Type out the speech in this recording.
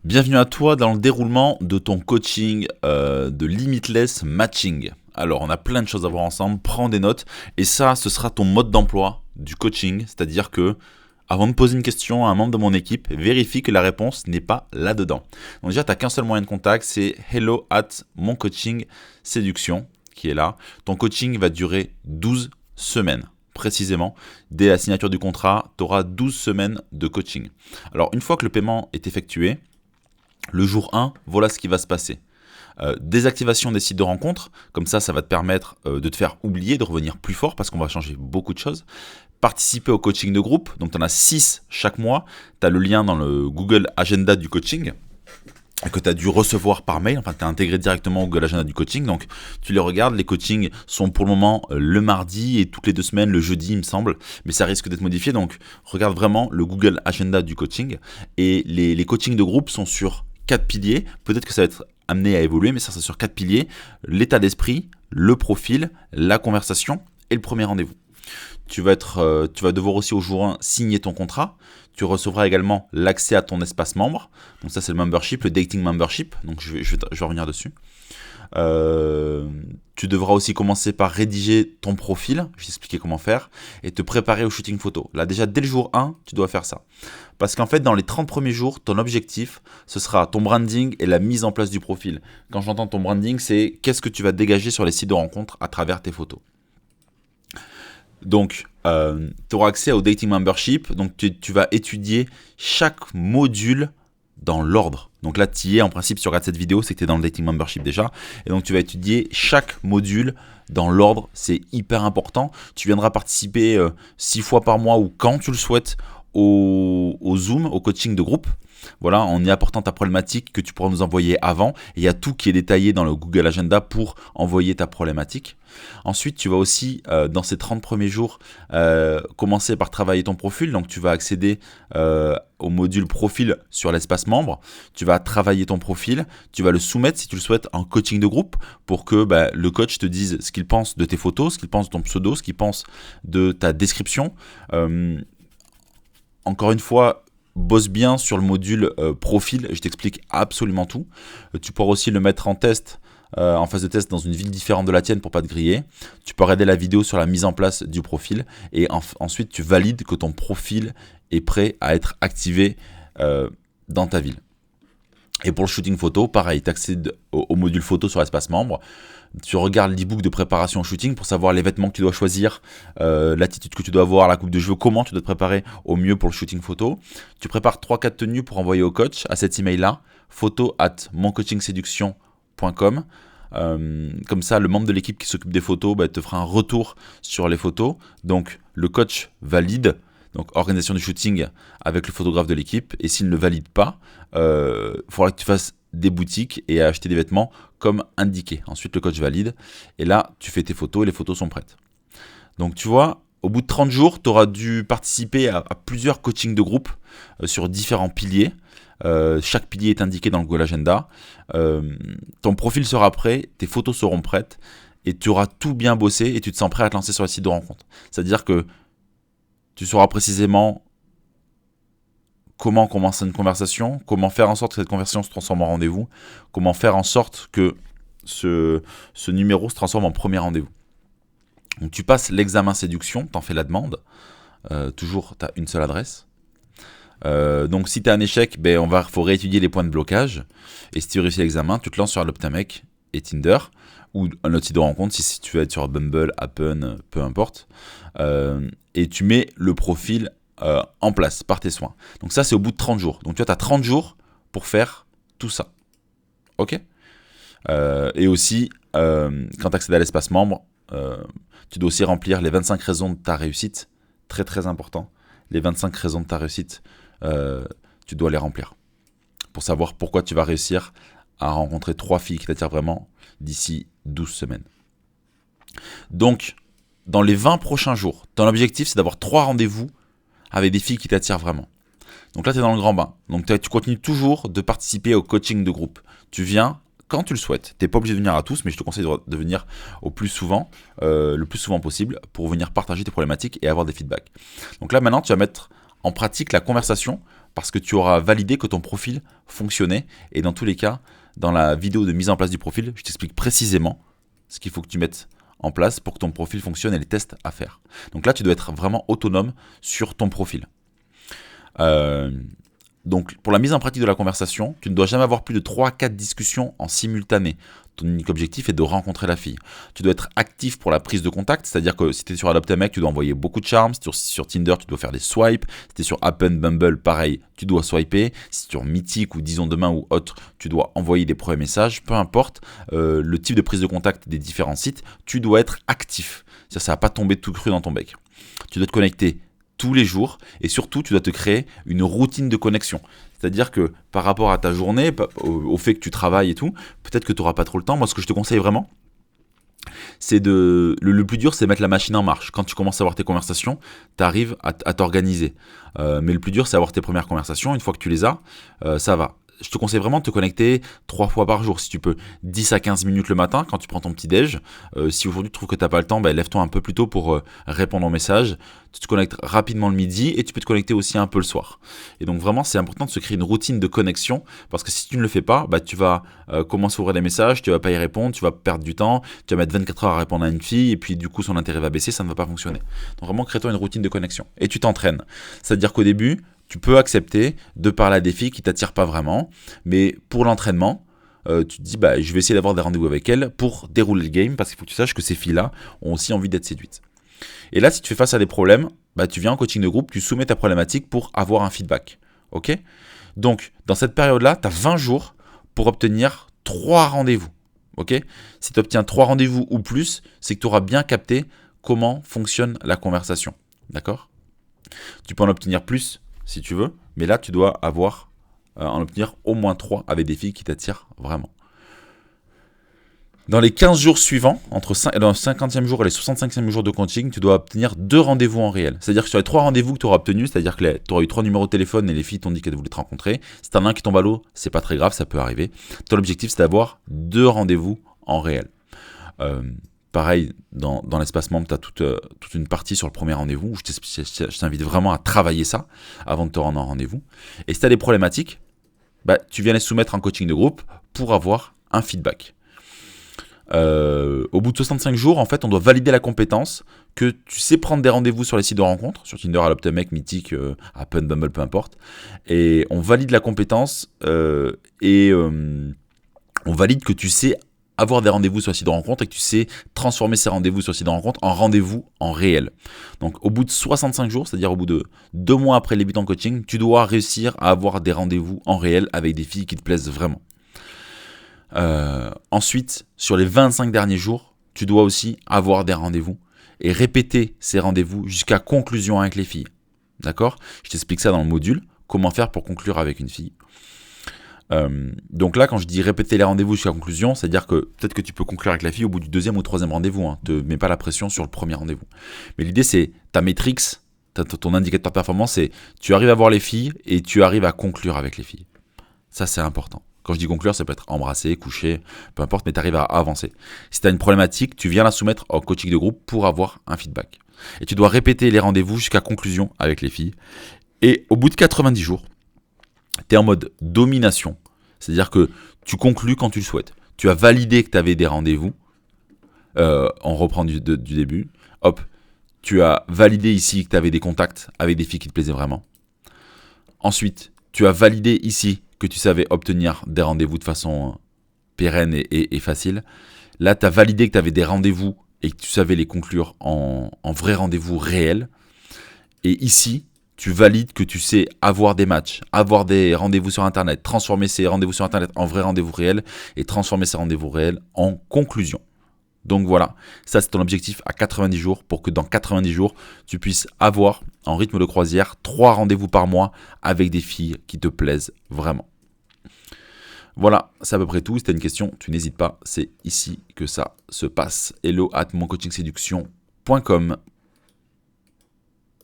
Bienvenue à toi dans le déroulement de ton coaching de Limitless Matching. Alors, on a plein de choses à voir ensemble, prends des notes et ça, ce sera ton mode d'emploi du coaching, c'est-à-dire que avant de poser une question à un membre de mon équipe, vérifie que la réponse n'est pas là-dedans. Donc déjà, tu n'as qu'un seul moyen de contact, c'est hello at mon coaching séduction qui est là. Ton coaching va durer 12 semaines. Précisément, dès la signature du contrat, tu auras 12 semaines de coaching. Alors, une fois que le paiement est effectué, le jour 1, voilà ce qui va se passer. Désactivation des sites de rencontres, comme ça va te permettre de te faire oublier, de revenir plus fort parce qu'on va changer beaucoup de choses. Participer au coaching de groupe, donc tu en as 6 chaque mois. Tu as le lien dans le Google Agenda du coaching que tu as dû recevoir par mail, enfin tu as intégré directement au Google Agenda du coaching, donc tu les regardes, les coachings sont pour le moment le mardi et toutes les 2 semaines, le jeudi il me semble, mais ça risque d'être modifié, donc regarde vraiment le Google Agenda du coaching, et les coachings de groupe sont sur 4 piliers, peut-être que ça va être amené à évoluer, mais ça c'est sur 4 piliers, l'état d'esprit, le profil, la conversation et le premier rendez-vous. Tu vas devoir aussi au jour 1 signer ton contrat. Tu recevras également l'accès à ton espace membre. Donc ça c'est le membership, le dating membership. Donc je vais revenir dessus. Tu devras aussi commencer par rédiger ton profil. Je vais t'expliquer comment faire. Et te préparer au shooting photo. Là déjà dès le jour 1, tu dois faire ça. Parce qu'en fait dans les 30 premiers jours, ton objectif, ce sera ton branding et la mise en place du profil. Quand j'entends ton branding, c'est qu'est-ce que tu vas dégager sur les sites de rencontres à travers tes photos. Donc, tu auras accès au Dating Membership. Donc, tu vas étudier chaque module dans l'ordre. Donc là, tu y es en principe, si tu regardes cette vidéo, c'est que tu es dans le Dating Membership déjà. Et donc, tu vas étudier chaque module dans l'ordre. C'est hyper important. Tu viendras participer 6 fois par mois ou quand tu le souhaites au Zoom, au coaching de groupe. Voilà, en y apportant ta problématique que tu pourras nous envoyer avant. Il y a tout qui est détaillé dans le Google Agenda pour envoyer ta problématique. Ensuite, tu vas aussi, dans ces 30 premiers jours, commencer par travailler ton profil. Donc, tu vas accéder au module profil sur l'espace membre. Tu vas travailler ton profil. Tu vas le soumettre, si tu le souhaites, en coaching de groupe pour que le coach te dise ce qu'il pense de tes photos, ce qu'il pense de ton pseudo, ce qu'il pense de ta description. Encore une fois, bosse bien sur le module profil, je t'explique absolument tout. Tu pourras aussi le mettre en test, en phase de test dans une ville différente de la tienne pour pas te griller. Tu peux regarder la vidéo sur la mise en place du profil et ensuite tu valides que ton profil est prêt à être activé dans ta ville. Et pour le shooting photo, pareil, tu accèdes au module photo sur l'espace membre. Tu regardes l'e-book de préparation au shooting pour savoir les vêtements que tu dois choisir, l'attitude que tu dois avoir, la coupe de cheveux, comment tu dois te préparer au mieux pour le shooting photo. Tu prépares 3-4 tenues pour envoyer au coach à cet email-là, photo@moncoachingséduction.com. Comme ça, le membre de l'équipe qui s'occupe des photos te fera un retour sur les photos. Donc, le coach valide. Donc, organisation du shooting avec le photographe de l'équipe. Et s'il ne valide pas, il faudra que tu fasses des boutiques et acheter des vêtements comme indiqué. Ensuite, le coach valide. Et là, tu fais tes photos et les photos sont prêtes. Donc, tu vois, au bout de 30 jours, tu auras dû participer à plusieurs coachings de groupe sur différents piliers. Chaque pilier est indiqué dans le Google Agenda. Ton profil sera prêt, tes photos seront prêtes et tu auras tout bien bossé et tu te sens prêt à te lancer sur le site de rencontre. C'est-à-dire que tu sauras précisément comment commencer une conversation, comment faire en sorte que cette conversation se transforme en rendez-vous, comment faire en sorte que ce numéro se transforme en premier rendez-vous. Donc tu passes l'examen séduction, t'en fais la demande, toujours tu as une seule adresse. Donc si tu as un échec, faut réétudier les points de blocage, et si tu réussis l'examen, tu te lances sur Adoptamec et Tinder, ou un autre site de rencontre, si tu veux être sur Bumble, Happen, peu importe, et tu mets le profil en place par tes soins. Donc ça, c'est au bout de 30 jours. Donc tu vois, tu as 30 jours pour faire tout ça. Ok ? Et aussi, quand tu accèdes à l'espace membre, tu dois aussi remplir les 25 raisons de ta réussite. Très très important. Les 25 raisons de ta réussite, tu dois les remplir. Pour savoir pourquoi tu vas réussir à rencontrer 3 filles qui t'attirent vraiment d'ici 12 semaines. Donc, dans les 20 prochains jours, ton objectif, c'est d'avoir 3 rendez-vous avec des filles qui t'attirent vraiment. Donc là, tu es dans le grand bain. Donc tu continues toujours de participer au coaching de groupe. Tu viens quand tu le souhaites. Tu n'es pas obligé de venir à tous, mais je te conseille de venir le plus souvent possible pour venir partager tes problématiques et avoir des feedbacks. Donc là, maintenant, tu vas mettre en pratique la conversation parce que tu auras validé que ton profil fonctionnait. Et dans tous les cas, dans la vidéo de mise en place du profil, je t'explique précisément ce qu'il faut que tu mettes en place pour que ton profil fonctionne et les tests à faire. Donc là, tu dois être vraiment autonome sur ton profil. Donc, pour la mise en pratique de la conversation, tu ne dois jamais avoir plus de 3 à 4 discussions en simultané. Ton unique objectif est de rencontrer la fille. Tu dois être actif pour la prise de contact, c'est-à-dire que si tu es sur Adopt a Mec, tu dois envoyer beaucoup de charmes. Si tu es sur Tinder, tu dois faire des swipes. Si tu es sur Happen, Bumble, pareil, tu dois swiper. Si tu es sur Mythique ou Disons Demain ou autre, tu dois envoyer des premiers messages. Peu importe le type de prise de contact des différents sites, tu dois être actif. Ça ne va pas tomber tout cru dans ton bec. Tu dois te connecter tous les jours et surtout tu dois te créer une routine de connexion. C'est-à-dire que par rapport à ta journée, au fait que tu travailles et tout, peut-être que tu n'auras pas trop le temps. Moi, ce que je te conseille vraiment, c'est le plus dur, c'est mettre la machine en marche. Quand tu commences à avoir tes conversations, tu arrives à t'organiser. Mais le plus dur, c'est avoir tes premières conversations. Une fois que tu les as, ça va. Je te conseille vraiment de te connecter 3 fois par jour si tu peux, 10 à 15 minutes le matin quand tu prends ton petit déj. Si aujourd'hui tu trouves que tu n'as pas le temps, lève-toi un peu plus tôt pour répondre aux messages. Tu te connectes rapidement le midi et tu peux te connecter aussi un peu le soir. Et donc vraiment c'est important de se créer une routine de connexion parce que si tu ne le fais pas, tu vas commencer à ouvrir des messages, tu vas pas y répondre, tu vas perdre du temps, tu vas mettre 24 heures à répondre à une fille et puis du coup son intérêt va baisser, ça ne va pas fonctionner. Donc vraiment crée-toi une routine de connexion et tu t'entraînes. C'est-à-dire qu'au début, tu peux accepter de parler à des filles qui ne t'attirent pas vraiment, mais pour l'entraînement, tu te dis je vais essayer d'avoir des rendez-vous avec elles pour dérouler le game parce qu'il faut que tu saches que ces filles-là ont aussi envie d'être séduites. Et là, si tu fais face à des problèmes, tu viens en coaching de groupe, tu soumets ta problématique pour avoir un feedback. Ok ? Donc, dans cette période-là, tu as 20 jours pour obtenir 3 rendez-vous. Ok ? Si tu obtiens 3 rendez-vous ou plus, c'est que tu auras bien capté comment fonctionne la conversation. D'accord ? Tu peux en obtenir plus si tu veux, mais là tu dois en obtenir au moins 3 avec des filles qui t'attirent vraiment. Dans les 15 jours suivants, entre le 50e jour et les 65e jour de coaching, tu dois obtenir 2 rendez-vous en réel. C'est-à-dire que sur les 3 rendez-vous que tu auras obtenus, c'est-à-dire que tu auras eu 3 numéros de téléphone et les filles t'ont dit qu'elles voulaient te rencontrer, si tu en as un qui tombe à l'eau, c'est pas très grave, ça peut arriver. Ton objectif c'est d'avoir 2 rendez-vous en réel. Pareil, dans l'espace membre, tu as toute une partie sur le premier rendez-vous où je t'invite vraiment à travailler ça avant de te rendre en rendez-vous. Et si tu as des problématiques, tu viens les soumettre en coaching de groupe pour avoir un feedback. Au bout de 65 jours, en fait, on doit valider la compétence que tu sais prendre des rendez-vous sur les sites de rencontres, sur Tinder, Adopt a Mec, Mythique, Happen, Bumble, peu importe. Et on valide la compétence et on valide que tu sais avoir des rendez-vous sur le site de rencontre et que tu sais transformer ces rendez-vous sur le site de rencontre en rendez-vous en réel. Donc au bout de 65 jours, c'est-à-dire au bout de 2 mois après le début en coaching, tu dois réussir à avoir des rendez-vous en réel avec des filles qui te plaisent vraiment. Ensuite, sur les 25 derniers jours, tu dois aussi avoir des rendez-vous et répéter ces rendez-vous jusqu'à conclusion avec les filles. D'accord ? Je t'explique ça dans le module, comment faire pour conclure avec une fille. Donc là, quand je dis répéter les rendez-vous jusqu'à conclusion, c'est-à-dire que peut-être que tu peux conclure avec la fille au bout du 2e ou 3e rendez-vous. Ne te mets pas la pression sur le premier rendez-vous. Mais l'idée, c'est ta métrix, ton indicateur de performance, c'est tu arrives à voir les filles et tu arrives à conclure avec les filles. Ça, c'est important. Quand je dis conclure, ça peut être embrasser, coucher, peu importe, mais tu arrives à avancer. Si tu as une problématique, tu viens la soumettre au coaching de groupe pour avoir un feedback. Et tu dois répéter les rendez-vous jusqu'à conclusion avec les filles. Et au bout de 90 jours, tu es en mode domination. C'est-à-dire que tu conclus quand tu le souhaites. Tu as validé que tu avais des rendez-vous. On reprend du début. Hop, tu as validé ici que tu avais des contacts avec des filles qui te plaisaient vraiment. Ensuite, tu as validé ici que tu savais obtenir des rendez-vous de façon pérenne et facile. Là, tu as validé que tu avais des rendez-vous et que tu savais les conclure en vrais rendez-vous réels. Et ici, tu valides que tu sais avoir des matchs, avoir des rendez-vous sur Internet, transformer ces rendez-vous sur Internet en vrais rendez-vous réels et transformer ces rendez-vous réels en conclusion. Donc voilà, ça c'est ton objectif à 90 jours pour que dans 90 jours, tu puisses avoir en rythme de croisière 3 rendez-vous par mois avec des filles qui te plaisent vraiment. Voilà, c'est à peu près tout. Si tu as une question, tu n'hésites pas, c'est ici que ça se passe. hello@moncoachingséduction.com